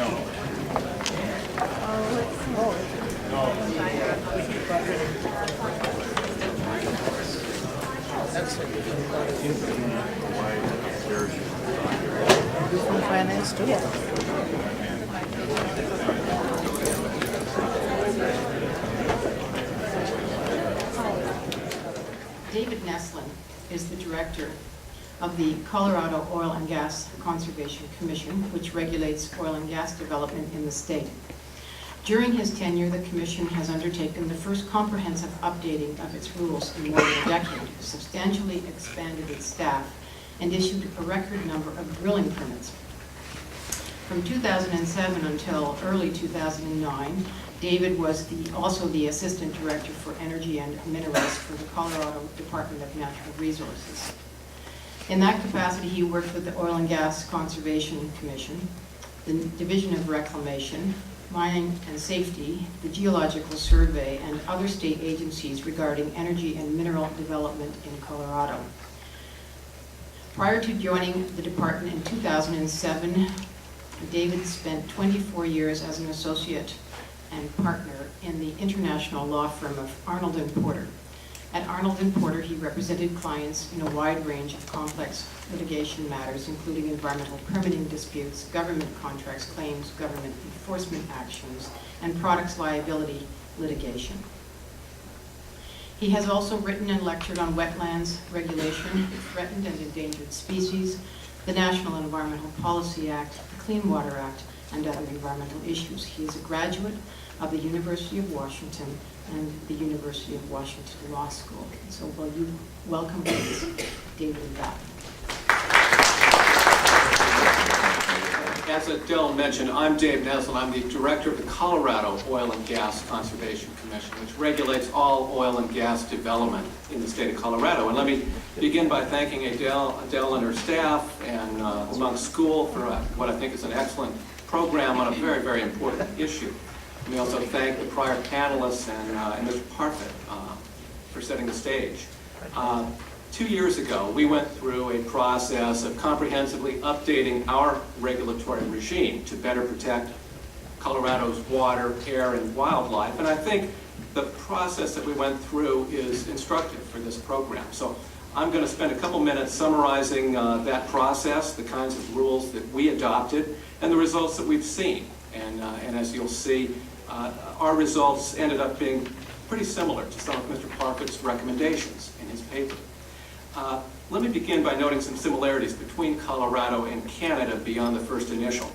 From finance too. David Neslin is the director of the Colorado Oil and Gas Conservation Commission, which regulates oil and gas development in the state. During his tenure, the commission has undertaken the first comprehensive updating of its rules in more than a decade, substantially expanded its staff, and issued a record number of drilling permits. From 2007 until early 2009, David was also the Assistant Director for Energy and Minerals for the Colorado Department of Natural Resources. In that capacity, he worked with the Oil and Gas Conservation Commission, the Division of Reclamation, Mining and Safety, the Geological Survey, and other state agencies regarding energy and mineral development in Colorado. Prior to joining the department in 2007, David spent 24 years as an associate and partner in the international law firm of Arnold & Porter. At Arnold & Porter, he represented clients in a wide range of complex litigation matters, including environmental permitting disputes, government contracts, claims, government enforcement actions, and products liability litigation. He has also written and lectured on wetlands regulation, threatened and endangered species, the National Environmental Policy Act, the Clean Water Act, and other environmental issues. He is a graduate of the University of Washington and the University of Washington Law School. So will you welcome please David and Beth. As Adele mentioned, I'm Dave Neslin. I'm the director of the Colorado Oil and Gas Conservation Commission, which regulates all oil and gas development in the state of Colorado. And let me begin by thanking Adele and her staff and the Munk School for what I think is an excellent program on a very, very important issue. We also thank the prior panelists and Mr. Parfit for setting the stage. 2 years ago, we went through a process of comprehensively updating our regulatory regime to better protect Colorado's water, air, and wildlife. And I think the process that we went through is instructive for this program. So I'm going to spend a couple minutes summarizing that process, the kinds of rules that we adopted, and the results that we've seen. And as you'll see, our results ended up being pretty similar to some of Mr. Parfit's recommendations in his paper. Let me begin by noting some similarities between Colorado and Canada beyond the first initial.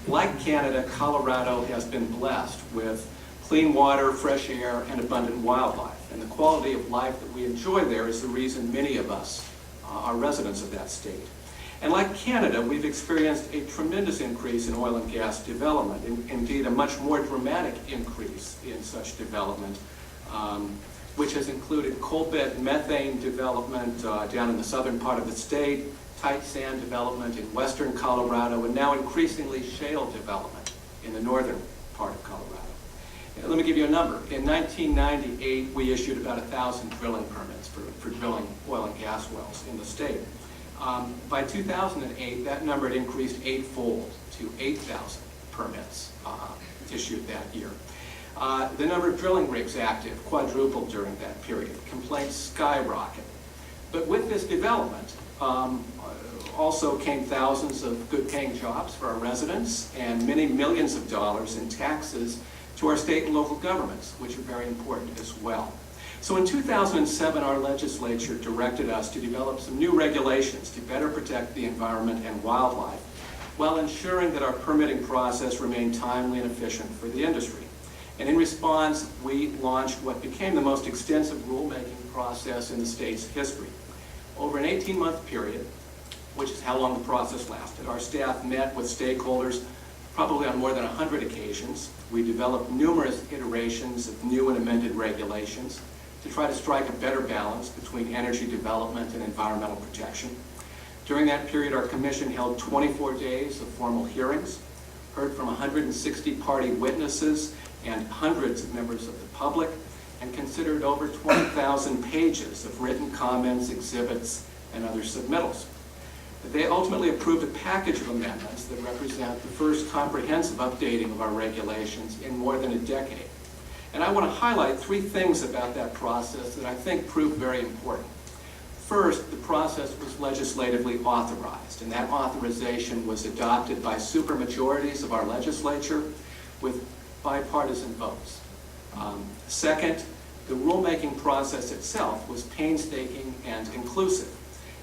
Like Canada, Colorado has been blessed with clean water, fresh air, and abundant wildlife. And the quality of life that we enjoy there is the reason many of us are residents of that state. And like Canada, we've experienced a tremendous increase in oil and gas development, indeed a much more dramatic increase in such development, which has included coal bed methane development down in the southern part of the state, tight sand development in western Colorado, and now increasingly shale development in the northern part of Colorado. Let me give you a number. In 1998, we issued about 1,000 drilling permits for drilling oil and gas wells in the state. By 2008, that number had increased eightfold to 8,000 permits issued that year. The number of drilling rigs active quadrupled during that period. Complaints skyrocketed. But with this development, also came thousands of good-paying jobs for our residents and many millions of dollars in taxes to our state and local governments, which are very important as well. So in 2007, our legislature directed us to develop some new regulations to better protect the environment and wildlife, while ensuring that our permitting process remained timely and efficient for the industry. And in response, we launched what became the most extensive rulemaking process in the state's history. Over an 18-month period, which is how long the process lasted, our staff met with stakeholders probably on more than 100 occasions. We developed numerous iterations of new and amended regulations to try to strike a better balance between energy development and environmental protection. During that period, our commission held 24 days of formal hearings, heard from 160 party witnesses and hundreds of members of the public, and considered over 20,000 pages of written comments, exhibits, and other submittals. They ultimately approved a package of amendments that represent the first comprehensive updating of our regulations in more than a decade. And I want to highlight three things about that process that I think proved very important. First, the process was legislatively authorized, and that authorization was adopted by supermajorities of our legislature with bipartisan votes. Second, the rulemaking process itself was painstaking and inclusive,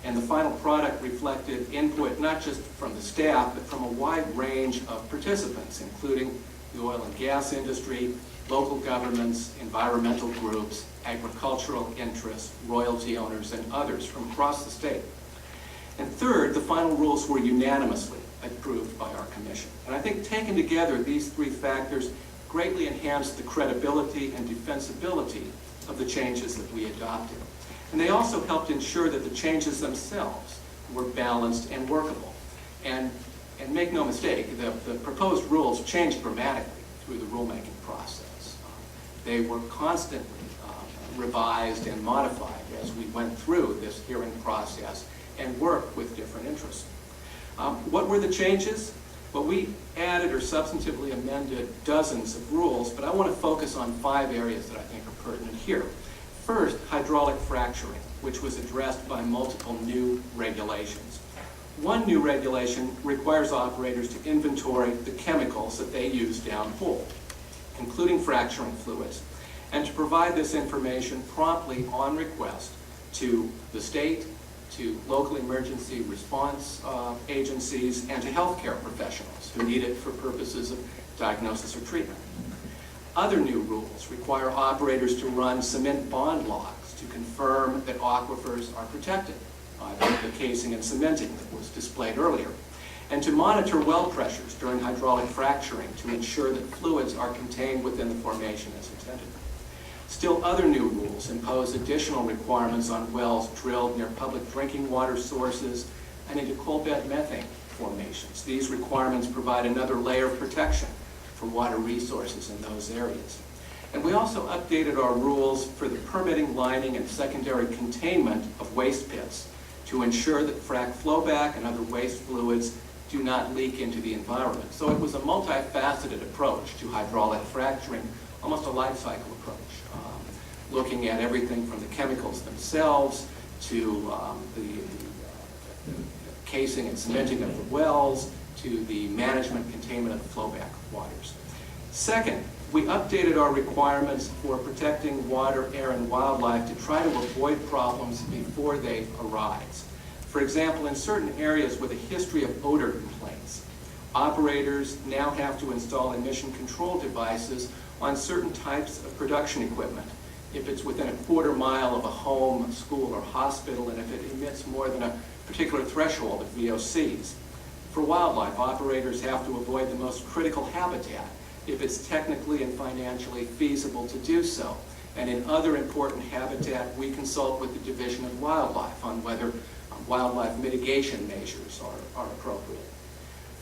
and the final product reflected input not just from the staff, but from a wide range of participants, including the oil and gas industry, local governments, environmental groups, agricultural interests, royalty owners, and others from across the state. And third, the final rules were unanimously approved by our commission. And I think taken together, these three factors greatly enhanced the credibility and defensibility of the changes that we adopted. And they also helped ensure that the changes themselves were balanced and workable. And make no mistake, the proposed rules changed dramatically through the rulemaking process. They were constantly revised and modified as we went through this hearing process and worked with different interests. What were the changes? Well, we added or substantively amended dozens of rules, but I want to focus on 5 areas that I think are pertinent here. First, hydraulic fracturing, which was addressed by multiple new regulations. One new regulation requires operators to inventory the chemicals that they use downhole, including fracturing fluids, and to provide this information promptly on request to the state, to local emergency response agencies, and to healthcare professionals who need it for purposes of diagnosis or treatment. Other new rules require operators to run cement bond logs to confirm that aquifers are protected by the casing and cementing that was displayed earlier, and to monitor well pressures during hydraulic fracturing to ensure that fluids are contained within the formation as intended. Still, other new rules impose additional requirements on wells drilled near public drinking water sources and into coal bed methane formations. These requirements provide another layer of protection for water resources in those areas. And we also updated our rules for the permitting, lining, and secondary containment of waste pits to ensure that frac flowback and other waste fluids do not leak into the environment. So it was a multifaceted approach to hydraulic fracturing, almost a life cycle approach, looking at everything from the chemicals themselves to the casing and cementing of the wells to the management containment of the flowback waters. Second, we updated our requirements for protecting water, air, and wildlife to try to avoid problems before they arise. For example, in certain areas with a history of odor complaints, operators now have to install emission control devices on certain types of production equipment if it's within a quarter mile of a home, school, or hospital, and if it emits more than a particular threshold of VOCs. For wildlife, operators have to avoid the most critical habitat if it's technically and financially feasible to do so. And in other important habitat, we consult with the Division of Wildlife on whether wildlife mitigation measures are appropriate.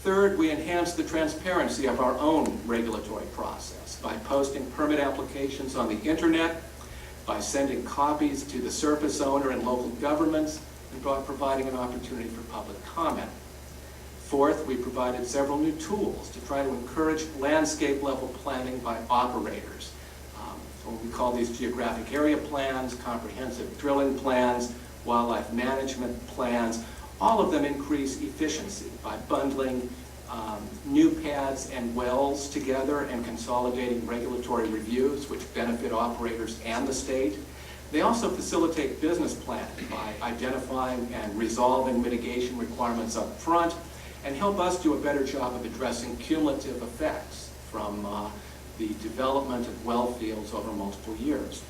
Third, we enhanced the transparency of our own regulatory process by posting permit applications on the internet, by sending copies to the surface owner and local governments, and by providing an opportunity for public comment. Fourth, we provided several new tools to try to encourage landscape level planning by operators. We call these geographic area plans, comprehensive drilling plans, wildlife management plans. All of them increase efficiency by bundling new pads and wells together and consolidating regulatory reviews, which benefit operators and the state. They also facilitate business planning by identifying and resolving mitigation requirements up front, and help us do a better job of addressing cumulative effects from the development of well fields over multiple years.